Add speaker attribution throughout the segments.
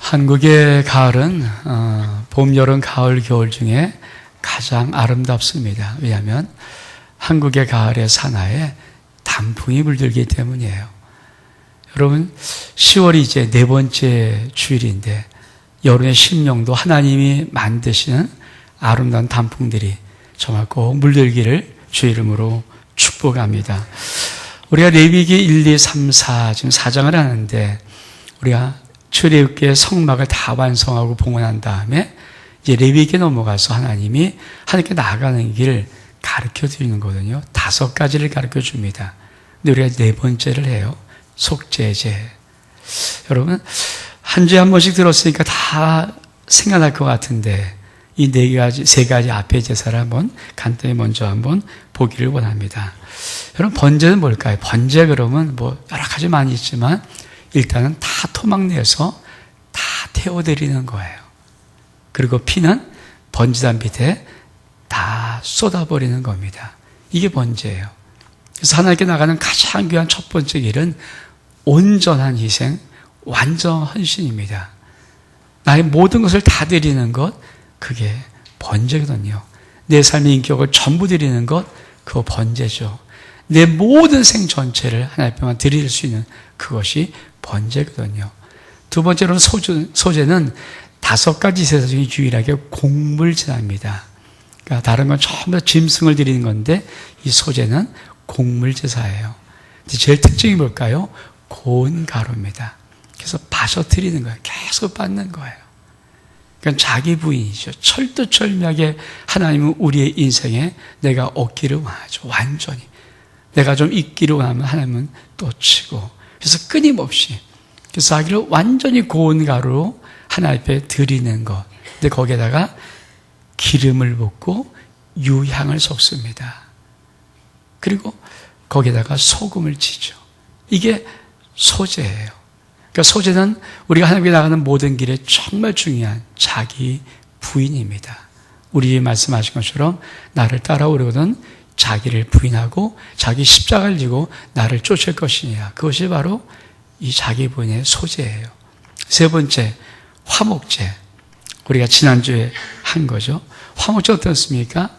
Speaker 1: 한국의 가을은 봄, 여름, 가을, 겨울 중에 가장 아름답습니다. 왜냐하면 한국의 가을의 산하에 단풍이 물들기 때문이에요. 여러분, 10월이 이제 네 번째 주일인데 여름의 심령도 하나님이 만드시는 아름다운 단풍들이 정말 꼭 물들기를 주 이름으로 축복합니다. 우리가 레위기 1, 2, 3, 4 지금 4장을 하는데 우리가 출애굽기의 성막을 다 완성하고 봉헌한 다음에 이제 레위기에 넘어가서 하나님이 하나님께 나아가는 길을 가르쳐 드리는 거거든요. 5가지를 가르쳐 줍니다. 근데 우리가 네 번째를 해요. 속죄제. 여러분, 한 주에 한 번씩 들었으니까 다 생각날 것 같은데 이 세 가지 앞에 제사를 한번 간단히 먼저 한번 보기를 원합니다. 여러분, 번제는 뭘까요? 번제 그러면 뭐 여러 가지 많이 있지만 일단은 다 토막 내서 다 태워드리는 거예요. 그리고 피는 번제단 밑에 다 쏟아버리는 겁니다. 이게 번제예요. 그래서 하나님께 나가는 가장 귀한 첫 번째 길은 온전한 희생, 완전 헌신입니다. 나의 모든 것을 다 드리는 것, 그게 번제거든요. 내 삶의 인격을 전부 드리는 것, 그거 번제죠. 내 모든 생 전체를 하나님 앞에만 드릴 수 있는 그것이 번제거든요. 두 번째로는 소제는 5가지 제사 중에 유일하게 곡물제사입니다. 그러니까 다른 건 전부 다 짐승을 드리는 건데 이 소제는 곡물제사예요. 제일 특징이 뭘까요? 고운 가루입니다. 그래서 밭어 드리는 거예요. 계속 받는 거예요. 그러니까 자기 부인이죠. 철두철미하게 하나님은 우리의 인생에 내가 얻기를 원하죠. 완전히. 내가 좀 있기를 원하면 하나님은 또 치고. 그래서 끊임없이. 그래서 자기를 완전히 고운 가루로 하나님 앞에 드리는 것. 근데 거기에다가 기름을 붓고 유향을 섞습니다. 그리고 거기에다가 소금을 치죠. 이게 소제예요. 그러니까 소제는 우리가 하나님께 나가는 모든 길에 정말 중요한 자기 부인입니다. 우리 말씀하신 것처럼 나를 따라오려거든 자기를 부인하고 자기 십자가를 지고 나를 쫓을 것이냐. 그것이 바로 이 자기 부인의 소제예요. 세 번째, 화목제. 우리가 지난주에 한 거죠. 화목제 어떻습니까?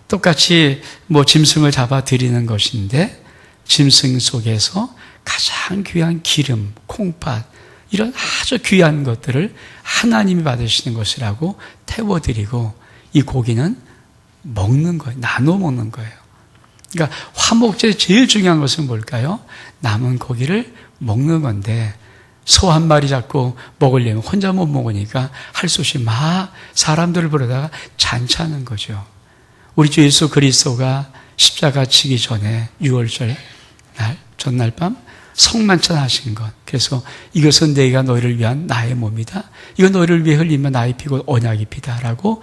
Speaker 1: 똑같이 짐승을 잡아 드리는 것인데 짐승 속에서 가장 귀한 기름, 콩팥 이런 아주 귀한 것들을 하나님이 받으시는 것이라고 태워드리고 이 고기는 먹는 거예요. 나눠 먹는 거예요. 그러니까 화목제의 제일 중요한 것은 뭘까요? 남은 고기를 먹는 건데 소 한 마리 잡고 먹으려면 혼자 못 먹으니까 할 수 없이 막 사람들을 부르다가 잔치하는 거죠. 우리 주 예수 그리스도가 십자가 지기 전에 6월절 날 전날 밤 성만찬 하신 것. 그래서 이것은 내가 너희를 위한 나의 몸이다. 이건 너희를 위해 흘리면 나의 피고 언약의 피다라고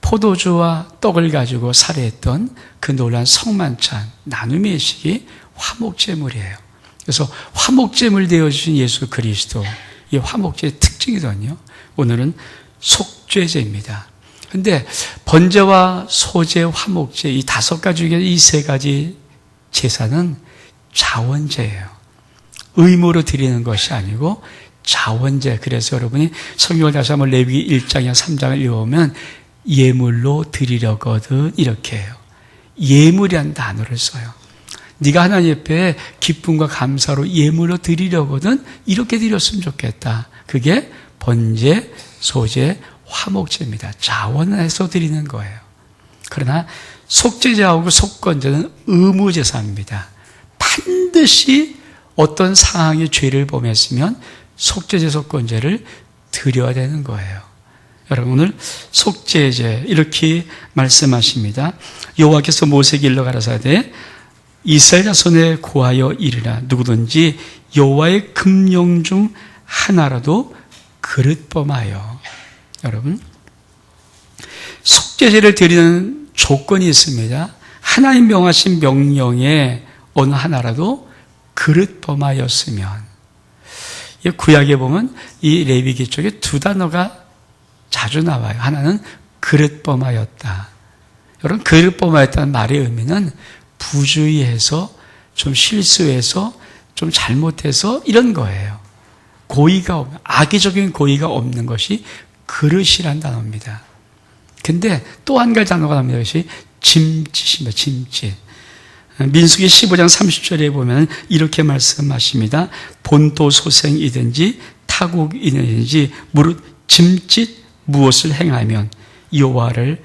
Speaker 1: 포도주와 떡을 가지고 살해했던 그 놀라운 성만찬 나눔의 예식이 화목제물이에요. 그래서 화목제물 되어주신 예수 그리스도, 이 화목제의 특징이거든요. 오늘은 속죄제입니다. 근데 번제와 소제, 화목제 이 5가지 중에 이 3가지 제사는 자원제예요. 의무로 드리는 것이 아니고 자원제. 그래서 여러분이 성경을 다시 한번 레위기 1장이나 3장을 읽어보면 예물로 드리려거든 이렇게 해요. 예물이란 단어를 써요. 네가 하나님 옆에 기쁨과 감사로 예물로 드리려거든 이렇게 드렸으면 좋겠다. 그게 번제, 소제, 화목제입니다. 자원해서 드리는 거예요. 그러나 속죄제하고 속건제는 의무제사입니다. 반드시 어떤 상황의 죄를 범했으면 속죄제, 속건제를 드려야 되는 거예요. 여러분, 오늘 속죄제 이렇게 말씀하십니다. 여호와께서 모세에게 일러 가라사대 이스라엘 자손에 고하여 이르라. 누구든지 여호와의 금령 중 하나라도 그릇범하여. 여러분, 속죄제를 드리는 조건이 있습니다. 하나님 명하신 명령에 어느 하나라도 그릇범하였으면. 구약에 보면 이 레위기 쪽에 2 단어가 자주 나와요. 하나는 그릇범하였다. 여러분, 그릇범하였다는 말의 의미는 부주의해서 좀 실수해서 좀 잘못해서 이런 거예요. 악의적인 고의가 없는 것이 그릇이란 단어입니다. 근데 또 한 가지 단어가 나옵니다. 그것이 짐짓입니다. 짐짓. 민수기 15장 30절에 보면 이렇게 말씀하십니다. 본토 소생이든지 타국이든지 무릇 짐짓 무엇을 행하면 여호와를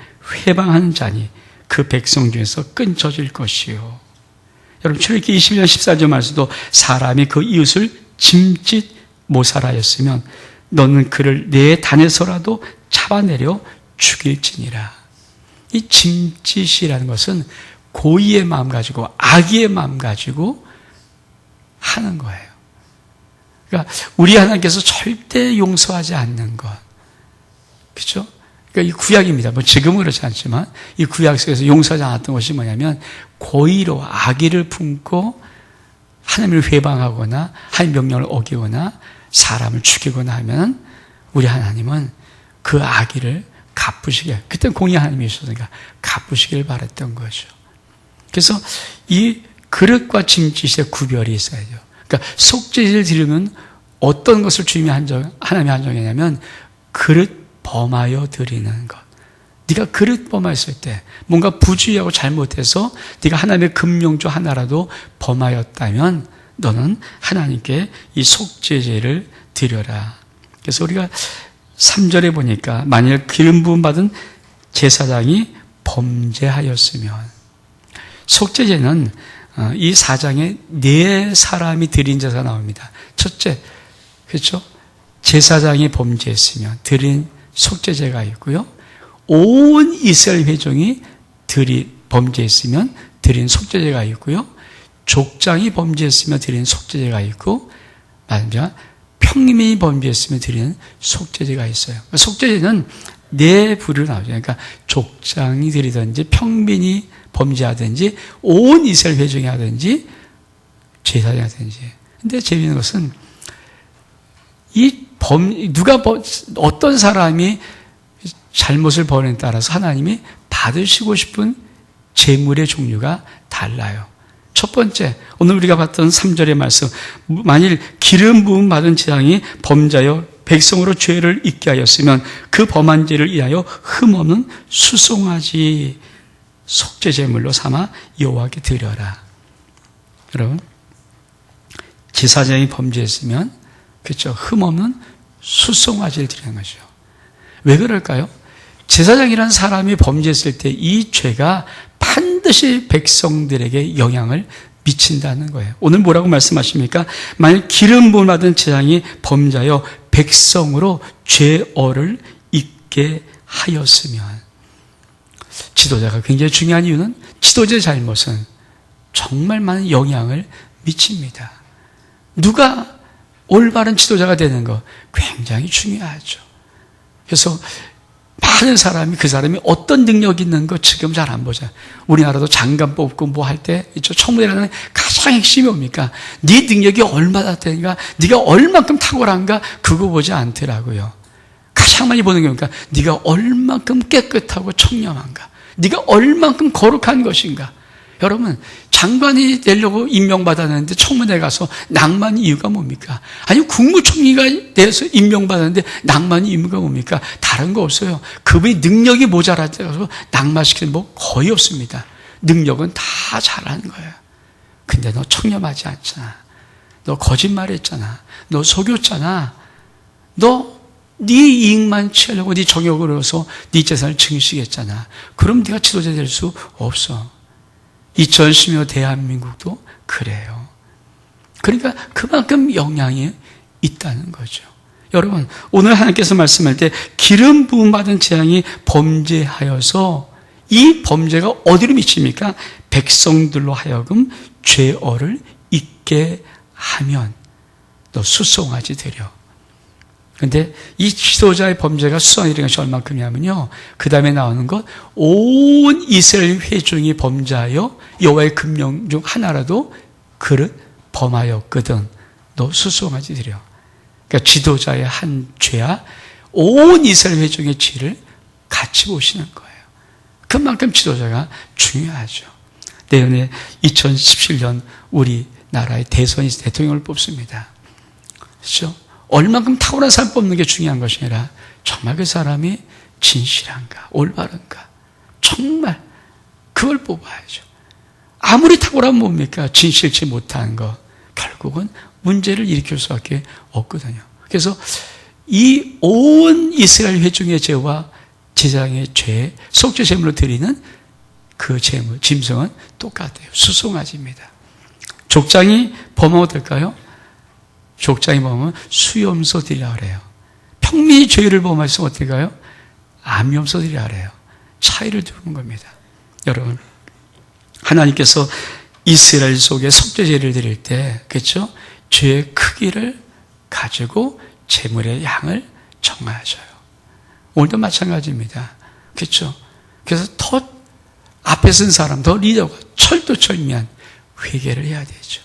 Speaker 1: 회방하는 자니 그 백성 중에서 끊쳐질 것이요. 여러분 출애굽기 21장 14절 말씀도 사람이 그 이웃을 짐짓 모살하였으면 너는 그를 내 단에서라도 잡아내려 죽일지니라. 이 짐짓이라는 것은 고의의 마음 가지고 악의의 마음 가지고 하는 거예요. 그러니까 우리 하나님께서 절대 용서하지 않는 것. 그렇죠? 그러니까 이 구약입니다. 뭐 지금은 그렇지 않지만 이 구약 속에서 용서하지 않았던 것이 뭐냐면 고의로 악의를 품고 하나님을 회방하거나 하나님 명령을 어기거나 사람을 죽이거나 하면 우리 하나님은 그 악의를 갚으시길, 그때는 공의 하나님이 있었으니까 갚으시길 바랬던 거죠. 그래서 이 그릇과 짐짓의 구별이 있어야죠. 그러니까 속죄제를 드리면 어떤 것을 주님이 하나님이 한정했냐면 그릇 범하여 드리는 것. 네가 그릇 범하였을 때 뭔가 부주의하고 잘못해서 네가 하나님의 금용조 하나라도 범하였다면 너는 하나님께 이 속죄제를 드려라. 그래서 우리가 3절에 보니까 만일 기름 부음 받은 제사장이 범죄하였으면, 속죄제는 이 4장에 4사람이 드린 제사가 나옵니다. 첫째, 그렇죠? 제사장이 범죄했으면 드린 속죄제가 있고요. 온 이스라엘 회중이 범죄했으면 드린 속죄제가 있고요. 족장이 범죄했으면 드린 속죄제가 있고, 마지막 평민이 범죄했으면 드리는 속죄제가 있어요. 속죄제는 4부류로 나오죠. 그러니까 족장이 드리든지 평민이 범죄하든지 온 이스라엘 회중이 하든지 제사장이 하든지. 근데 재미있는 것은 어떤 사람이 잘못을 벌에 따라서 하나님이 받으시고 싶은 제물의 종류가 달라요. 첫 번째, 오늘 우리가 봤던 3절의 말씀, 만일 기름 부음 받은 제사장이 범죄하여 백성으로 죄를 잊게 하였으면 그 범한 죄를 인하여 흠없는 수송아지 속죄 제물로 삼아 여호와께 드려라. 여러분, 제사장이 범죄했으면 그렇죠, 흠없는 수송아지를 드리는 거죠. 왜 그럴까요? 제사장이라는 사람이 범죄했을 때 이 죄가 반드시 백성들에게 영향을 미친다는 거예요. 오늘 뭐라고 말씀하십니까? 만약 기름 부음 받은 제사장이 범죄하여 백성으로 죄어를 잊게 하였으면, 지도자가 굉장히 중요한 이유는 지도자의 잘못은 정말 많은 영향을 미칩니다. 누가 올바른 지도자가 되는 거 굉장히 중요하죠. 그래서 많은 사람이 그 사람이 어떤 능력이 있는 거 지금 잘 안 보자. 우리나라도 장관 뽑고 뭐 할 때 청문회라는 가장 핵심이 뭡니까? 네 능력이 얼마나 되는가, 네가 얼만큼 탁월한가, 그거 보지 않더라고요. 가장 많이 보는 게 뭡니까? 네가 얼만큼 깨끗하고 청렴한가, 네가 얼만큼 거룩한 것인가. 여러분, 장관이 되려고 임명받았는데 청문회 가서 낭만 이유가 뭡니까? 아니, 국무총리가 돼서 임명받았는데 낭만 이유가 뭡니까? 다른 거 없어요. 그분이 능력이 모자라서 낭만시키는 뭐 거의 없습니다. 능력은 다 잘하는 거예요. 근데 너 청렴하지 않잖아. 너 거짓말했잖아. 너 속였잖아. 너 네 이익만 취하려고 네 정욕을 얻어서 네 재산을 증식했잖아. 그럼 네가 지도자 될 수 없어. 2010년 대한민국도 그래요. 그러니까 그만큼 영향이 있다는 거죠. 여러분, 오늘 하나님께서 말씀할 때 기름 부음 받은 제사장이 범죄하여서, 이 범죄가 어디로 미칩니까? 백성들로 하여금 죄어를 잊게 하면 너 수송아지 드려. 그런데 이 지도자의 범죄가 수송아지 드리는 것이 얼만큼이냐면요, 그 다음에 나오는 것, 온 이스라엘 회중이 범죄하여 여호와의 금령 중 하나라도 그릇 범하였거든 너 수송아지 드려. 그러니까 지도자의 한 죄와 온 이스라엘 회중의 죄를 같이 보시는 거예요. 그만큼 지도자가 중요하죠. 내년에 2017년 우리나라의 대선이 대통령을 뽑습니다. 그렇죠? 얼만큼 탁월한 사람 뽑는 게 중요한 것이 아니라 정말 그 사람이 진실한가, 올바른가, 정말 그걸 뽑아야죠. 아무리 탁월하면 뭡니까? 진실치 못한 거 결국은 문제를 일으킬 수밖에 없거든요. 그래서 이 온 이스라엘 회중의 죄와 제사장의 죄, 속죄 제물로 드리는 그 제물, 짐승은 똑같아요. 수송아지입니다. 족장이 범하면 어떨까요? 족장이 범하면 수염소 드리라 그래요. 평민이 죄를 범하시면 어떨까요? 암염소 드리라 그래요. 차이를 두는 겁니다. 여러분, 하나님께서 이스라엘 속에 속죄제를 드릴 때, 그렇죠? 죄의 크기를 가지고 제물의 양을 정하셔요. 오늘도 마찬가지입니다. 그렇죠? 그래서 더 앞에 쓴 사람, 더 리더가 철두철미한 회개를 해야 되죠.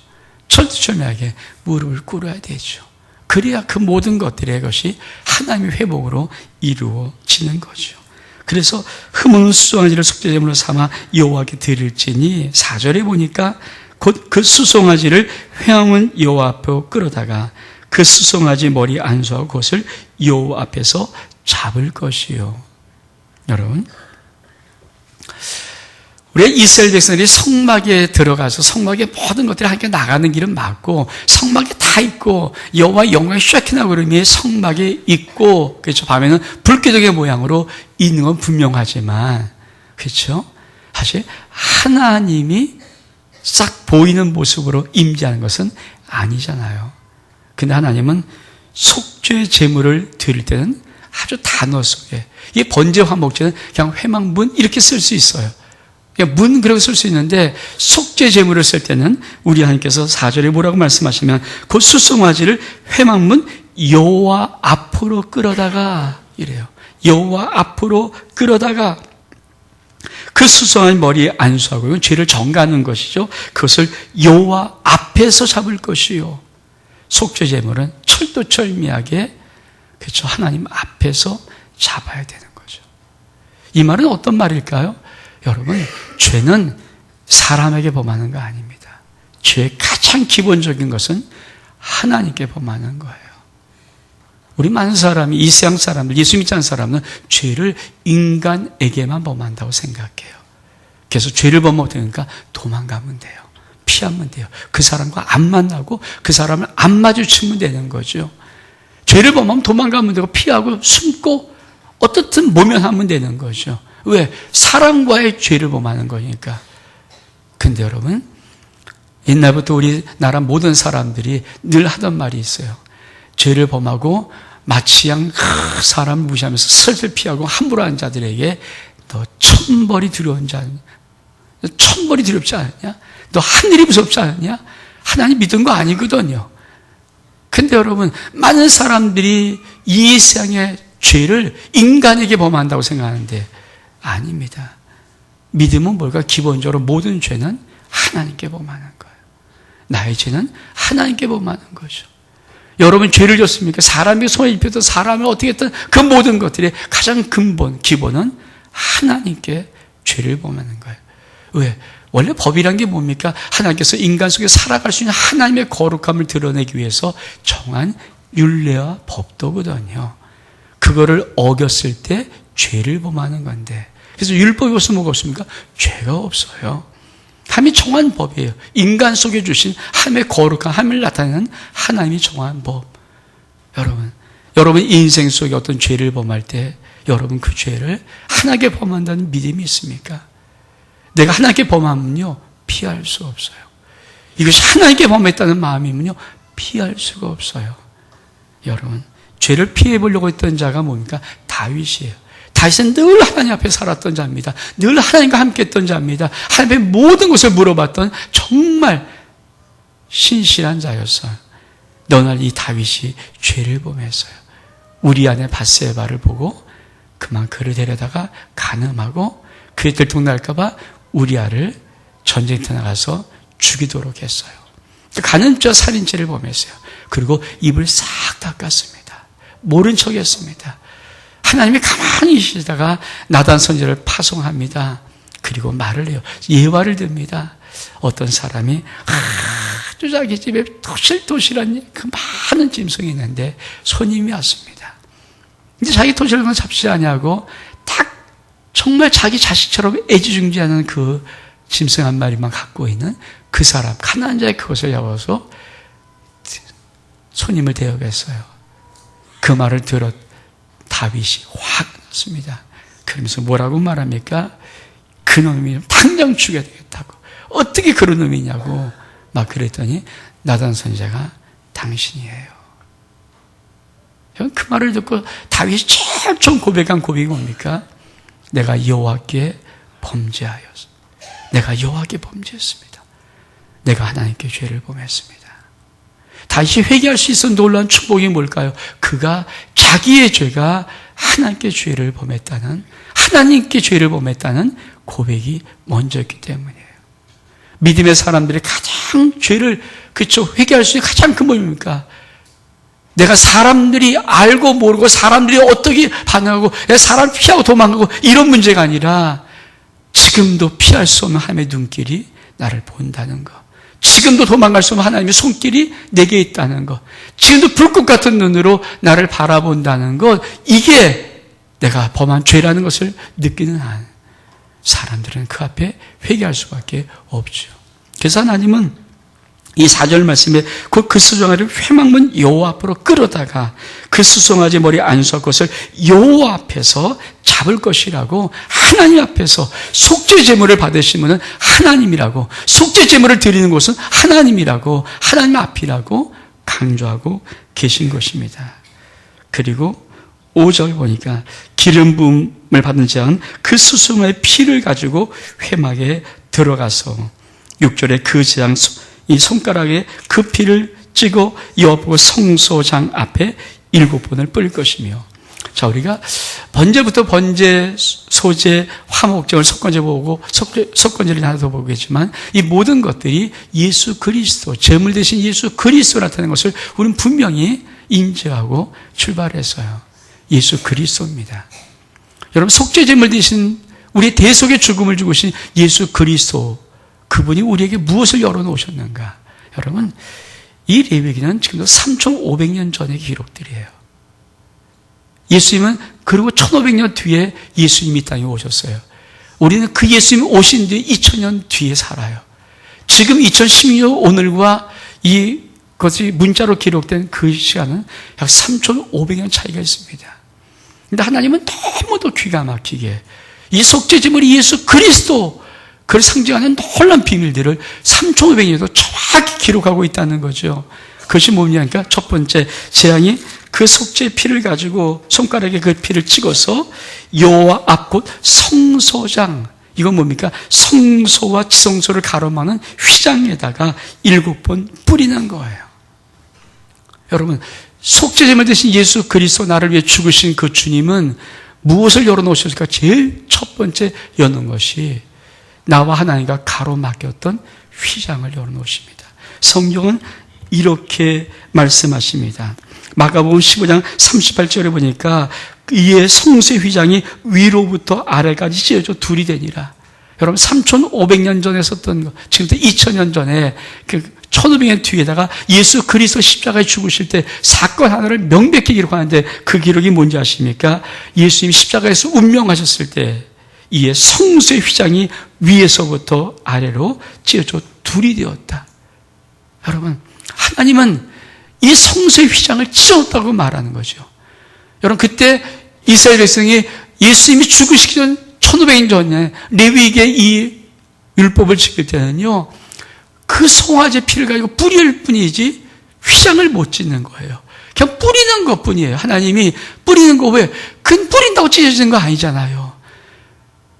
Speaker 1: 철두철미하게 무릎을 꿇어야 되죠. 그래야 그 모든 것들의 것이 하나님의 회복으로 이루어지는 거죠. 그래서 흠없는 수송아지를 속죄제물로 삼아 여호와께 드릴지니 4절에 보니까 곧 그 수송아지를 회함은 여호와 앞으로 끌어다가 그 수송아지 머리 안수하고 그것을 여호와 앞에서 잡을 것이요. 여러분, 우리 이스라엘 백성들이 성막에 들어가서 성막의 모든 것들이 함께 나가는 길은 맞고 성막에 다 있고 여호와의 영광이 쉐키나 그림이 성막에 있고, 그렇죠? 밤에는 불기둥의 모양으로 있는 건 분명하지만, 그렇죠? 사실 하나님이 싹 보이는 모습으로 임재하는 것은 아니잖아요. 근데 하나님은 속죄 제물을 드릴 때는 아주 단어 속에, 이게 번제 화목제는 그냥 회막문 이렇게 쓸 수 있어요. 그냥 문 그렇게 쓸 수 있는데 속죄 제물을 쓸 때는 우리 하나님께서 4절에 뭐라고 말씀하시면 그 수송아지를 회막문 여호와 앞으로 끌어다가 이래요. 여호와 앞으로 끌어다가 그 수송아지 머리에 안수하고, 이건 죄를 정가하는 것이죠. 그것을 여호와 앞에서 잡을 것이요. 속죄 제물은 철두철미하게, 그렇죠, 하나님 앞에서 잡아야 되는 거죠. 이 말은 어떤 말일까요? 여러분, 죄는 사람에게 범하는 거 아닙니다. 죄의 가장 기본적인 것은 하나님께 범하는 거예요. 우리 많은 사람이, 이 세상 사람들, 예수 믿지 않는 사람은 죄를 인간에게만 범한다고 생각해요. 그래서 죄를 범하면 되니까 도망가면 돼요. 피하면 돼요. 그 사람과 안 만나고 그 사람을 안 마주치면 되는 거죠. 죄를 범하면 도망가면 되고 피하고 숨고 어떻든 모면하면 되는 거죠. 왜? 사람과의 죄를 범하는 거니까. 근데 여러분, 옛날부터 우리나라 모든 사람들이 늘 하던 말이 있어요. 죄를 범하고 마치 사람을 무시하면서 슬슬 피하고 함부로 한 자들에게 너 천벌이 두려운 자, 천벌이 두렵지 않느냐? 너 하늘이 무섭지 않느냐? 하나님 믿은 거 아니거든요. 근데 여러분, 많은 사람들이 이 세상의 죄를 인간에게 범한다고 생각하는데 아닙니다. 믿음은 뭘까? 기본적으로 모든 죄는 하나님께 범하는 거예요. 나의 죄는 하나님께 범하는 거죠. 여러분, 죄를 졌습니까? 사람이 손에 입혀도 사람을 어떻게 했든 그 모든 것들의 가장 근본, 기본은 하나님께 죄를 범하는 거예요. 왜? 원래 법이란 게 뭡니까? 하나님께서 인간 속에 살아갈 수 있는 하나님의 거룩함을 드러내기 위해서 정한 율례와 법도거든요. 그거를 어겼을 때 죄를 범하는 건데, 그래서 율법이 없으면 뭐가 없습니까? 죄가 없어요. 하나님이 정한 법이에요. 인간 속에 주신 하나님의 거룩한 하나님을 나타내는 하나님이 정한 법. 여러분 인생 속에 어떤 죄를 범할 때 여러분 그 죄를 하나님께 범한다는 믿음이 있습니까? 내가 하나님께 범하면요 피할 수 없어요. 이것이 하나님께 범했다는 마음이면요 피할 수가 없어요. 여러분, 죄를 피해 보려고 했던 자가 뭡니까? 다윗이에요. 다윗은 늘 하나님 앞에 살았던 자입니다. 늘 하나님과 함께 했던 자입니다. 하나님의 모든 것을 물어봤던 정말 신실한 자였어요. 어느 날 이 다윗이 죄를 범했어요. 우리 아내 밧세바를 보고 그만 그를 데려다가 간음하고 그의 들통날까 봐 우리아를 전쟁터 나가서 죽이도록 했어요. 간음죄 살인죄를 범했어요. 그리고 입을 싹 닦았습니다. 모른 척했습니다. 하나님이 가만히 계시다가 나단 선지자를 파송합니다. 그리고 말을 해요. 예화를 듭니다. 어떤 사람이 아주 자기 집에 토실토실한 그 많은 짐승이 있는데 손님이 왔습니다. 이제 자기 토실한 건 잡지 않냐고 딱 정말 자기 자식처럼 애지중지하는 그 짐승 한 마리만 갖고 있는 그 사람, 가난한 자의 그것을 잡아서 손님을 대접했어요. 그 말을 들어 다윗이 확 났습니다. 그러면서 뭐라고 말합니까? 그 놈이 당장 죽여야 되겠다고. 어떻게 그런 놈이냐고 막 그랬더니 나단 선지자가 당신이에요. 그 말을 듣고 다윗이 제일 처음 고백한 고백이 뭡니까? 내가 여호와께 범죄하였어. 내가 여호와께 범죄했습니다. 내가 하나님께 죄를 범했습니다. 다시 회개할 수 있어 놀라운 축복이 뭘까요? 그가 자기의 죄가 하나님께 죄를 범했다는, 하나님께 죄를 범했다는 고백이 먼저였기 때문이에요. 믿음의 사람들이 가장 죄를, 그쵸, 회개할 수 있는 가장 큰 뭡니까? 내가 사람들이 알고 모르고 사람들이 어떻게 반응하고 사람 피하고 도망가고 이런 문제가 아니라 지금도 피할 수 없는 하나님의 눈길이 나를 본다는 것. 지금도 도망갈 수 없는 하나님의 손길이 내게 있다는 것. 지금도 불꽃 같은 눈으로 나를 바라본다는 것. 이게 내가 범한 죄라는 것을 느끼는 한 사람들은 그 앞에 회개할 수밖에 없죠. 그래서 하나님은 이 4절 말씀에 그 수송아지를 회막문 여호와 앞으로 끌어다가 그 수송아지 머리 안수할 것을 여호와 앞에서 잡을 것이라고, 하나님 앞에서 속죄 제물을 받으신 분은 하나님이라고, 속죄 제물을 드리는 곳은 하나님이라고, 하나님 앞이라고 강조하고 계신 것입니다. 그리고 5절 보니까 기름 부음을 받은 자는 그 수송아지의 피를 가지고 회막에 들어가서 6절에 그 재앙 이 손가락에 그 피를 찍어 여호와 성소장 앞에 7번을 뿌릴 것이며. 자, 우리가 번제부터 번제, 소제, 화목제를 속건제 보고 속건제를 하나 더 보겠지만 이 모든 것들이 예수 그리스도, 제물 대신 예수 그리스도 나타나는 것을 우리는 분명히 인지하고 출발했어요. 예수 그리스도입니다. 여러분, 속죄 제물 대신 우리의 대속의 죽음을 죽으신 예수 그리스도, 그분이 우리에게 무엇을 열어놓으셨는가? 여러분, 이 레위기는 지금도 3,500년 전의 기록들이에요. 예수님은 그리고 1,500년 뒤에 예수님이 이 땅에 오셨어요. 우리는 그 예수님이 오신 뒤에 2,000년 뒤에 살아요. 지금 2016년 오늘과 이것이 문자로 기록된 그 시간은 약 3,500년 차이가 있습니다. 근데 하나님은 너무도 기가 막히게 이 속죄제물이 예수 그리스도, 그를 상징하는 놀라운 비밀들을 3,500년도 정확히 기록하고 있다는 거죠. 그것이 뭐냐니까 첫 번째, 재앙이 그 속죄의 피를 가지고 손가락에 그 피를 찍어서 여호와 앞 곧 성소장, 이건 뭡니까? 성소와 지성소를 가로막는 휘장에다가 7번 뿌리는 거예요. 여러분, 속죄제물 대신 예수 그리스도 나를 위해 죽으신 그 주님은 무엇을 열어놓으셨을까? 제일 첫 번째 여는 것이 나와 하나님과 가로막혔던 휘장을 열어놓으십니다. 성경은 이렇게 말씀하십니다. 마가복음 15장 38절에 보니까 이에 성소의 휘장이 위로부터 아래까지 찢어져 둘이 되니라. 여러분, 3,500년 전에 썼던 거, 지금부터 2,000년 전에 그 1,500년 뒤에다가 예수 그리스도 십자가에 죽으실 때 사건 하나를 명백히 기록하는데 그 기록이 뭔지 아십니까? 예수님이 십자가에서 운명하셨을 때 이에 성소의 휘장이 위에서부터 아래로 찢어져 둘이 되었다. 여러분, 하나님은 이 성소의 휘장을 찢었다고 말하는 거죠. 여러분, 그때 이스라엘 백성이 예수님이 죽으시기 전 1500년 전에 레위기의 이 율법을 지킬 때는요, 그 송아지 피를 가지고 뿌릴 뿐이지 휘장을 못 찢는 거예요. 그냥 뿌리는 것 뿐이에요. 하나님이 뿌리는 거, 왜? 그건 뿌린다고 찢어지는 거 아니잖아요.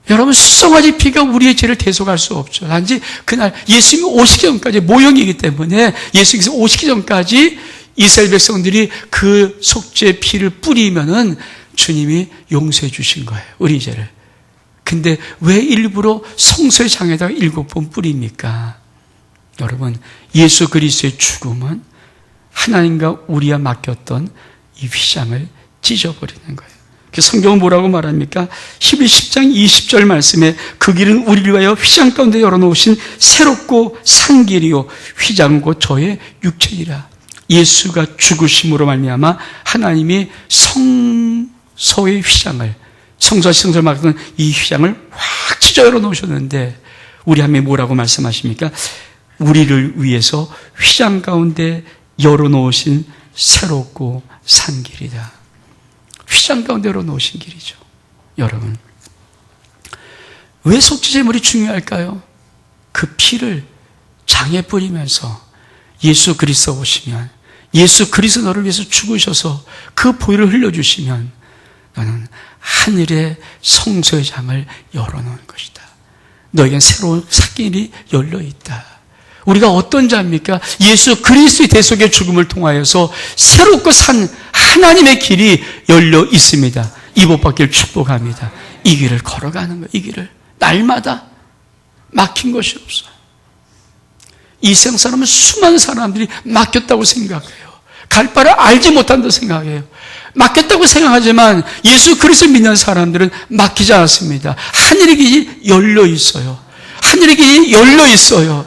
Speaker 1: 여러분, 수송아지 피가 우리의 죄를 대속할 수 없죠. 단지 그날 예수님이 오시기 전까지 모형이기 때문에 예수님께서 오시기 전까지 이스라엘 백성들이 그 속죄 피를 뿌리면은 주님이 용서해 주신 거예요. 우리 죄를. 근데 왜 일부러 성소의 장에다가 7번 뿌립니까? 여러분, 예수 그리스도의 죽음은 하나님과 우리와 맡겼던 이 휘장을 찢어버리는 거예요. 성경은 뭐라고 말합니까? 히브리 10장 20절 말씀에 그 길은 우리를 위하여 휘장 가운데 열어놓으신 새롭고 산 길이요 휘장은 저의 육체이라. 예수가 죽으심으로 말미암아 하나님이 성소의 휘장을, 성소와 성소를 막는 이 휘장을 확 찢어 열어놓으셨는데 우리 하나님이 뭐라고 말씀하십니까? 우리를 위해서 휘장 가운데 열어놓으신 새롭고 산 길이다. 휘장 가운데 열어놓으신 길이죠. 여러분, 왜 속죄제물이 중요할까요? 그 피를 장에 뿌리면서 예수 그리스도 오시면, 예수 그리스도 너를 위해서 죽으셔서 그 보혈을 흘려주시면 너는 하늘의 성소의 장을 열어놓은 것이다. 너에겐 새로운 삿길이 열려있다. 우리가 어떤 자입니까? 예수 그리스도의 대속의 죽음을 통하여서 새롭고 산 하나님의 길이 열려 있습니다. 이 복 받기를 축복합니다. 이 길을 걸어가는 거예요. 이 길을 날마다 막힌 것이 없어요. 이 세상 사람은 수많은 사람들이 막혔다고 생각해요. 갈 바를 알지 못한다고 생각해요. 막혔다고 생각하지만 예수 그리스도 믿는 사람들은 막히지 않습니다. 하늘의 길이 열려 있어요. 하늘의 길이 열려 있어요.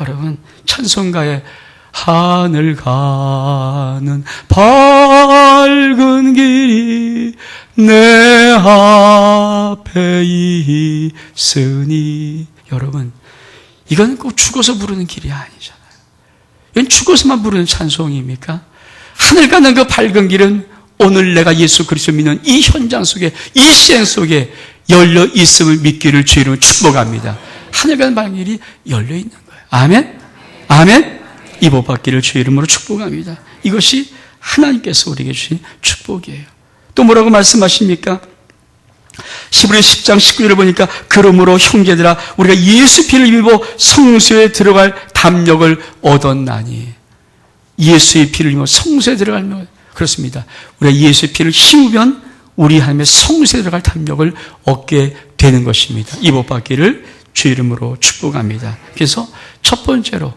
Speaker 1: 여러분, 찬송가에 하늘 가는 밝은 길이 내 앞에 있으니, 여러분, 이건 꼭 죽어서 부르는 길이 아니잖아요. 이건 죽어서만 부르는 찬송입니까? 하늘 가는 그 밝은 길은 오늘 내가 예수 그리스도 믿는 이 현장 속에, 이 시행 속에 열려 있음을 믿기를 주의 이름으로 축복합니다. 하늘 가는 밝은 길이 열려 있는 거예요. 아멘? 아멘? 이 복 받기를 주의 이름으로 축복합니다. 이것이 하나님께서 우리에게 주신 축복이에요. 또 뭐라고 말씀하십니까? 히브리 10장 19절을 보니까 그러므로 형제들아 우리가 예수 피를 입어 성소에 들어갈 담력을 얻었나니. 예수의 피를 입어 성소에 들어가면, 그렇습니다. 우리가 예수의 피를 힘으면 우리 하나님의 성소에 들어갈 담력을 얻게 되는 것입니다. 이 복 받기를 주 이름으로 축복합니다. 그래서 첫 번째로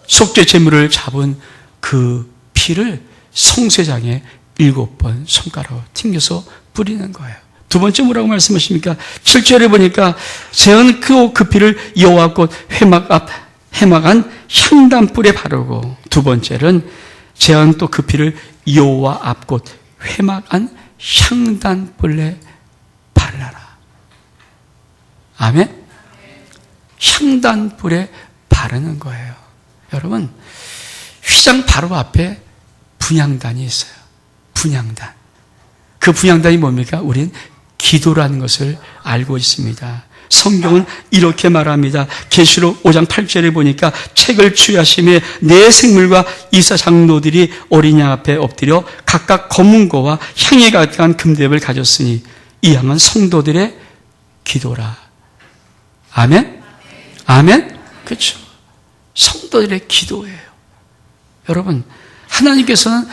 Speaker 1: 속죄 제물을 잡은 그 피를 성세장에 7번 손가락으로 튕겨서 뿌리는 거예요. 두 번째 뭐라고 말씀하십니까? 7절에 보니까 재은 그 피를 여호와 곧 회막 앞 해막한 향단불에 바르고, 두 번째는 재은 또 그 피를 여호와 앞 곧 회막한 향단불에 발라라. 아멘? 향단불에 바르는 거예요. 여러분, 휘장 바로 앞에 분향단이 있어요. 분향단. 그 분향단이 뭡니까? 우린 기도라는 것을 알고 있습니다. 성경은 이렇게 말합니다. 계시록 5장 8절에 보니까 책을 취하심에 네 생물과 이사 장로들이 어린 양 앞에 엎드려 각각 검은 거와 향이 가득한 금대접을 가졌으니 이 양은 성도들의 기도라. 아멘? 아멘? 그렇죠. 성도들의 기도예요. 여러분, 하나님께서는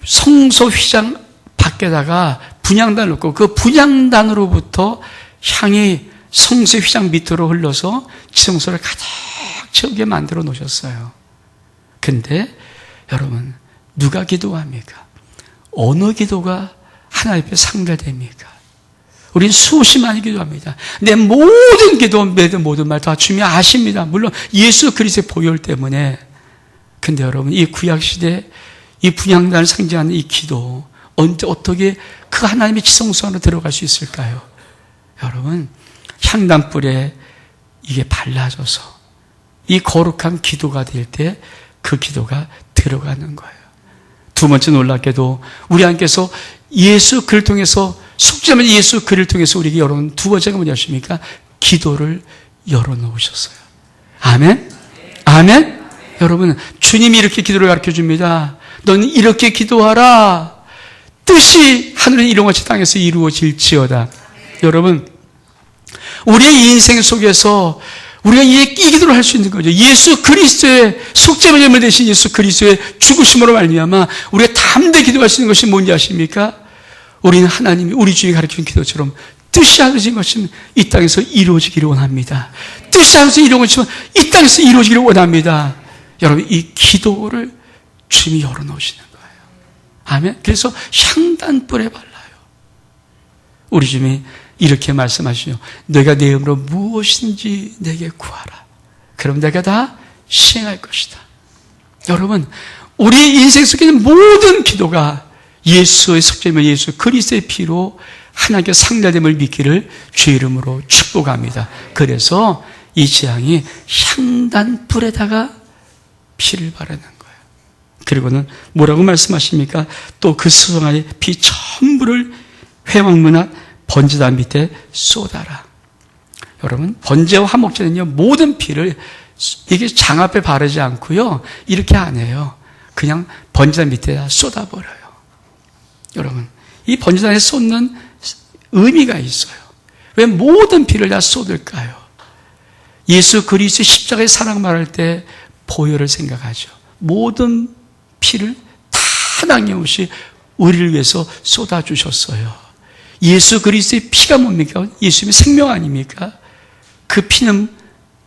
Speaker 1: 성소 휘장 밖에다가 분향단을 놓고 그 분향단으로부터 향이 성소 휘장 밑으로 흘러서 지성소를 가득 채우게 만들어 놓으셨어요. 근데 여러분, 누가 기도합니까? 어느 기도가 하나님 앞에 상달됩니까? 우린 수없이 많이 기도합니다. 내 모든 기도, 모든 말 다 주님이 아십니다. 물론 예수 그리스도의 보혈 때문에. 근데 여러분, 이 구약시대 이 분향단을 상징하는 이 기도, 언제 어떻게 그 하나님의 지성소 안으로 들어갈 수 있을까요? 여러분, 향단불에 이게 발라져서 이 거룩한 기도가 될 때 그 기도가 들어가는 거예요. 두 번째 놀랍게도 우리 하나님께서 예수 그를 통해서, 속죄하면 예수 그를 통해서 우리에게 열어놓은 두 번째가 뭐냐십니까? 기도를 열어놓으셨어요. 아멘? 아멘? 여러분, 주님이 이렇게 기도를 가르쳐 줍니다. 너는 이렇게 기도하라. 뜻이 하늘의 이루어진 땅에서 이루어질지어다. 여러분, 우리의 인생 속에서 우리가 이 기도를 할 수 있는 거죠. 예수 그리스도의 속죄제물 대신 예수 그리스도의 죽으심으로 말미암아 우리가 담대 기도할 수 있는 것이 뭔지 아십니까? 우리는 하나님이 우리 주님이 가르치는 기도처럼 뜻이 하늘인 것이면 이 땅에서 이루어지기를 원합니다. 뜻이 하늘에서 이루어진 것이면 이 땅에서 이루어지기를 원합니다. 여러분, 이 기도를 주님이 열어놓으시는 거예요. 아멘. 그래서 향단불에 발라요. 우리 주님이 이렇게 말씀하시죠. 너희가 내 이름으로 무엇인지 내게 구하라. 그럼 내가 다 시행할 것이다. 여러분, 우리 인생 속에 있는 모든 기도가 예수의 속죄면 예수 그리스도의 피로 하나님께 상달됨을 믿기를 주의 이름으로 축복합니다. 그래서 이 재앙이 향단불에다가 피를 바르는 거예요. 그리고는 뭐라고 말씀하십니까? 또 그 수송아의 피 전부를 회막문 앞 번제단 밑에 쏟아라. 여러분, 번제와 화목제는요, 모든 피를 이게 장 앞에 바르지 않고요, 이렇게 안 해요. 그냥 번제단 밑에다 쏟아버려요. 여러분, 이 번제단에 쏟는 의미가 있어요. 왜 모든 피를 다 쏟을까요? 예수 그리스도의 십자가의 사랑 말할 때 보혈을 생각하죠. 모든 피를 다 남김없이 우리를 위해서 쏟아주셨어요. 예수 그리스도의 피가 뭡니까? 예수님의 생명 아닙니까? 그 피는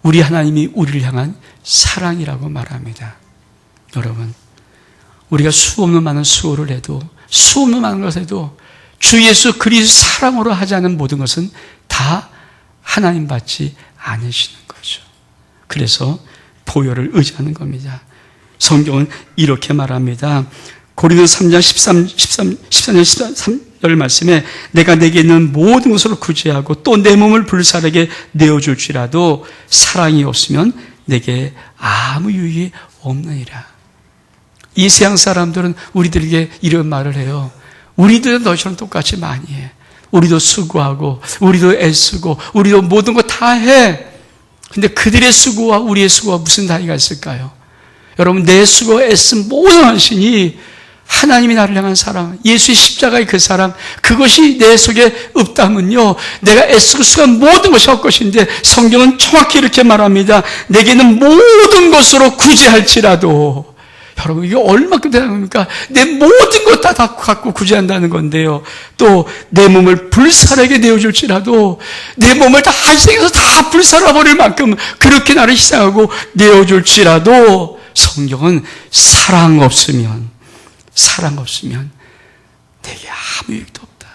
Speaker 1: 우리 하나님이 우리를 향한 사랑이라고 말합니다. 여러분, 우리가 수없는 많은 수고를 해도, 수없는 많은 것을 해도 주 예수 그리스도 사랑으로 하지 않은 모든 것은 다 하나님 받지 않으시는 거죠. 그래서 보혈을 의지하는 겁니다. 성경은 이렇게 말합니다. 고린도서 3장 13절 말씀에 내가 내게 있는 모든 것으로 구제하고 또 내 몸을 불사르게 내어줄지라도 사랑이 없으면 내게 아무 유익이 없느니라. 이 세상 사람들은 우리들에게 이런 말을 해요. 우리들은 너희처럼 똑같이 많이 해. 우리도 수고하고 우리도 애쓰고 우리도 모든 거 다 해. 근데 그들의 수고와 우리의 수고와 무슨 다이가 있을까요? 여러분, 내 수고 애쓴 모든 헌신이 하나님이 나를 향한 사랑, 예수의 십자가의 그 사랑, 그것이 내 속에 없다면요, 내가 애쓰고 수고한 모든 것이 헛것인데 성경은 정확히 이렇게 말합니다. 내게는 모든 것으로 구제할지라도. 여러분, 이게 얼마큼 대단합니까? 내 모든 것 다 갖고 구제한다는 건데요. 또 내 몸을 불사르게 내어줄지라도 내 몸을 다 희생해서 다 불살아버릴 만큼 그렇게 나를 희생하고 내어줄지라도 성경은 사랑 없으면 내게 아무 유익도 없다.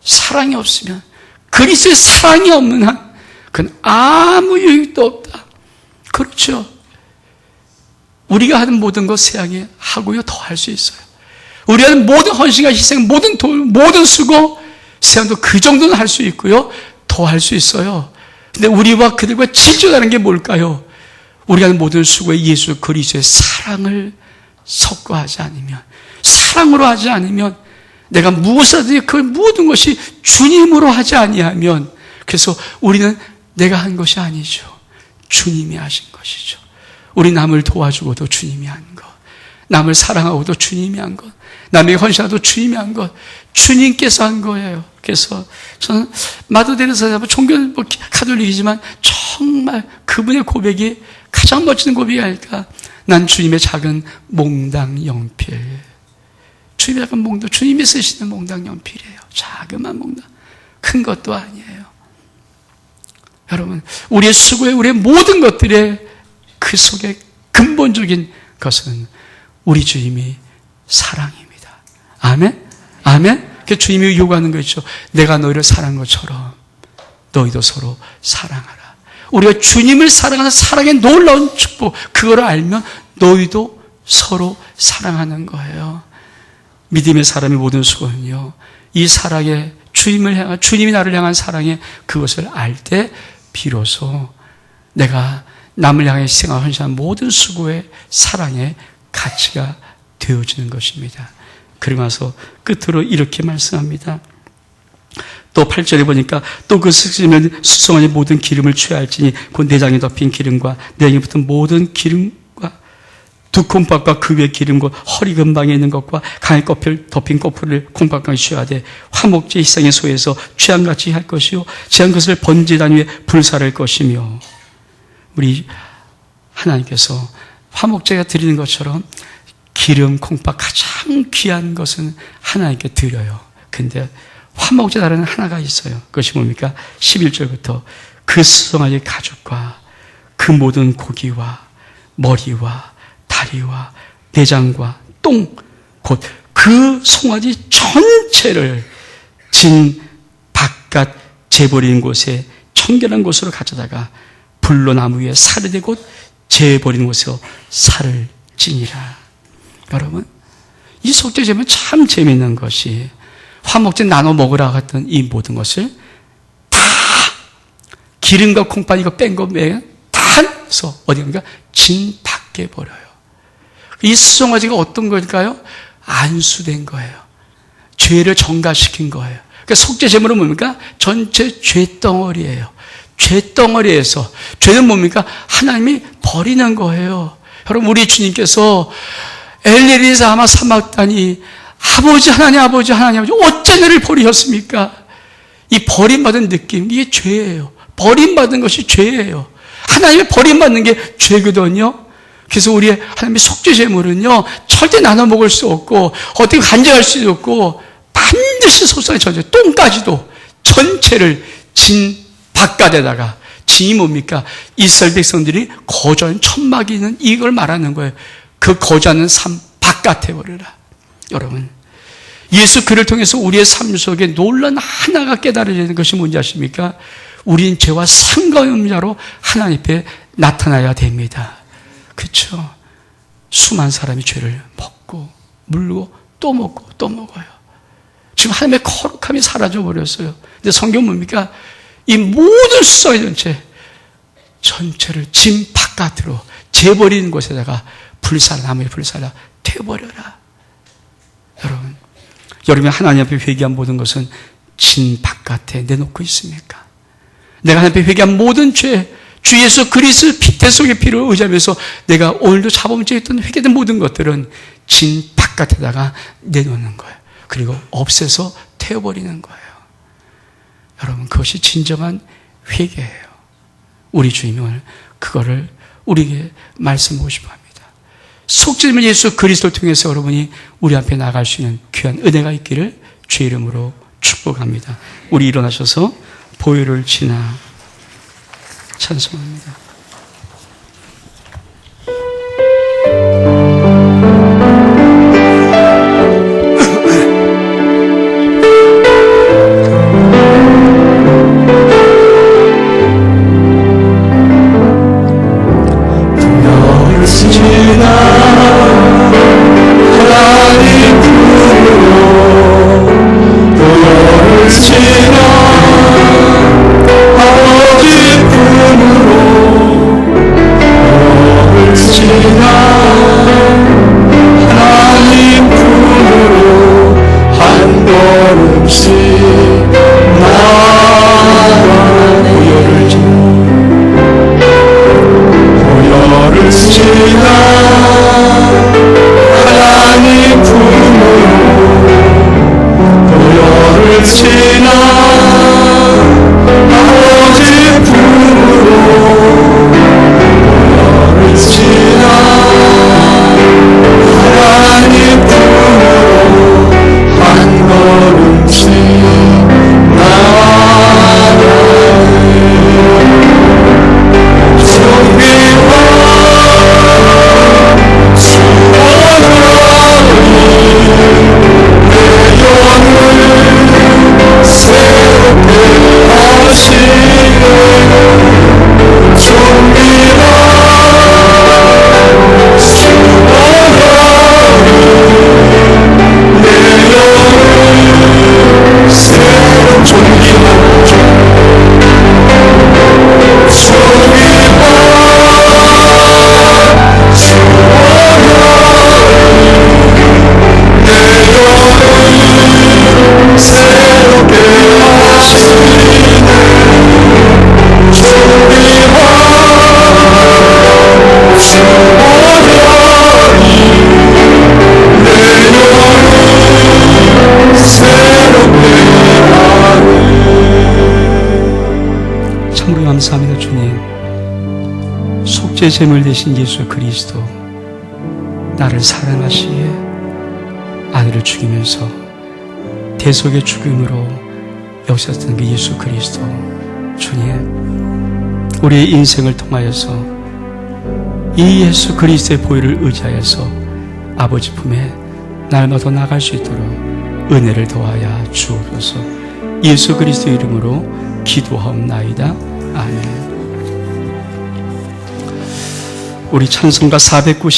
Speaker 1: 사랑이 없으면, 그리스도의 사랑이 없는 한 그건 아무 유익도 없다. 그렇죠. 우리가 하는 모든 것 세상에 하고요, 더 할 수 있어요. 우리가 하는 모든 헌신과 희생, 모든 수고, 세상도 그 정도는 할 수 있고요, 더 할 수 있어요. 근데 우리와 그들과 질주하는 게 뭘까요? 우리가 하는 모든 수고에 예수 그리스도의 사랑을 섞어하지 않으면, 사랑으로 하지 않으면, 내가 무엇이든지 그 모든 것이 주님으로 하지 아니하면, 그래서 우리는 내가 한 것이 아니죠. 주님이 하신 것이죠. 우리 남을 도와주고도 주님이 한 것, 남을 사랑하고도 주님이 한 것, 남에게 헌신하고도 주님이 한 것, 주님께서 한 거예요. 그래서 저는 마더데르에서 종교 가톨릭이지만 정말 그분의 고백이 가장 멋진 고백이 아닐까. 난 주님의 작은 몽당 연필. 주님의 작은 몽당, 주님이 쓰시는 몽당 연필이에요. 자그마한 몽당. 큰 것도 아니에요. 여러분, 우리의 수고에 우리의 모든 것들의 그 속에 근본적인 것은 우리 주님이 사랑입니다. 아멘? 아멘? 그 주님이 요구하는 거죠. 내가 너희를 사랑한 것처럼 너희도 서로 사랑하라. 우리가 주님을 사랑하는 사랑의 놀라운 축복, 그걸 알면 너희도 서로 사랑하는 거예요. 믿음의 사람의 모든 수고는요, 이 사랑에 주님이 나를 향한 사랑에 그것을 알 때 비로소 내가 남을 향해 희생하고 헌신한 모든 수고의 사랑의 가치가 되어지는 것입니다. 그리고 나서 끝으로 이렇게 말씀합니다. 또 8절에 보니까 또 그 수송아지 모든 기름을 취할지니 곧 내장에 덮인 기름과 내장에 붙은 모든 기름과 두 콩팥과 그 위에 기름 곧 허리 근방에 있는 것과 강에 덮인 꼬풀을 콩팥과 취하되 화목제 희생의 소에서 취한같이 할 것이요 취한 것을 번제단 위에 불사를 것이며. 우리 하나님께서 화목제가 드리는 것처럼 기름, 콩팥 가장 귀한 것은 하나님께 드려요. 근데 화목제 다른 하나가 있어요. 그것이 뭡니까? 11절부터 그 수송아지 가죽과 그 모든 고기와 머리와 다리와 내장과 똥, 곧 그 송아지 전체를 진 재버린 곳에 청결한 곳으로 가져다가 불로 나무 위에 살을 대고 재버린 곳에서 살을 찌니라. 여러분, 이 속죄제물은 참 재미있는 것이 화목제 나눠 먹으라고 했던 이 모든 것을 다 기름과 콩팥 이거 뺀 거 다 해서 어디인가 진 밖에 버려요. 이 수송아지가 어떤 걸까요? 안수된 거예요. 죄를 정가시킨 거예요. 그러니까 속죄제물은 뭡니까? 전체 죄덩어리예요. 죄덩어리에서 죄는 뭡니까? 하나님이 버리는 거예요. 여러분, 우리 주님께서 엘리리사 아마 사막다니 아버지 하나님 어째 너를 버리셨습니까? 이 버림받은 느낌, 이게 죄예요. 버림받은 것이 죄예요. 하나님의 버림받는 게 죄거든요. 그래서 우리의 하나님의 속죄제물은요, 절대 나눠 먹을 수 없고 어떻게 간증할 수 없고 반드시 소상에 젖어요. 똥까지도 전체를 진 바깥에다가, 진이 뭡니까? 이스라엘 백성들이 거주하는 천막이 있는 이걸 말하는 거예요. 그 거주하는 삶 바깥에 버려라. 여러분, 예수 그를 통해서 우리의 삶 속에 놀라운 하나가 깨달아지는 것이 뭔지 아십니까? 우린 죄와 상관없는 자로 하나님 앞에 나타나야 됩니다. 그렇죠? 수많은 사람이 죄를 먹고 물고 또 먹고 또 먹어요. 지금 하나님의 거룩함이 사라져버렸어요. 근데 성경 뭡니까? 이 모든 수성의 전체를 진 바깥으로 재버리는 곳에다가 나무에 불살라 태워버려라. 여러분 하나님 앞에 회개한 모든 것은 진 바깥에 내놓고 있습니까? 내가 하나님 앞에 회개한 모든 죄, 주 예수 그리스도 대속의 피를 의지하면서 내가 오늘도 자범죄했던 회개된 모든 것들은 진 바깥에다가 내놓는 거예요. 그리고 없애서 태워버리는 거예요. 여러분, 그것이 진정한 회개예요. 우리 주님이 오늘 그거를 우리에게 말씀하고 싶어 합니다. 속죄제물 예수 그리스도를 통해서 여러분이 우리 앞에 나갈 수 있는 귀한 은혜가 있기를 주의 이름으로 축복합니다. 우리 일어나셔서 보혈을 지나 찬송합니다. 감사합니다. 주님, 속죄제물 되신 예수 그리스도, 나를 사랑하시기에 아들을 죽이면서 대속의 죽음으로 역사했던 그 예수 그리스도, 주님, 우리의 인생을 통하여서 이 예수 그리스도의 보혈을 의지하여서 아버지 품에 날마다 나갈 수 있도록 은혜를 더하여 주옵소서. 예수 그리스도 이름으로 기도하옵나이다. 아멘. 우리 찬송가 490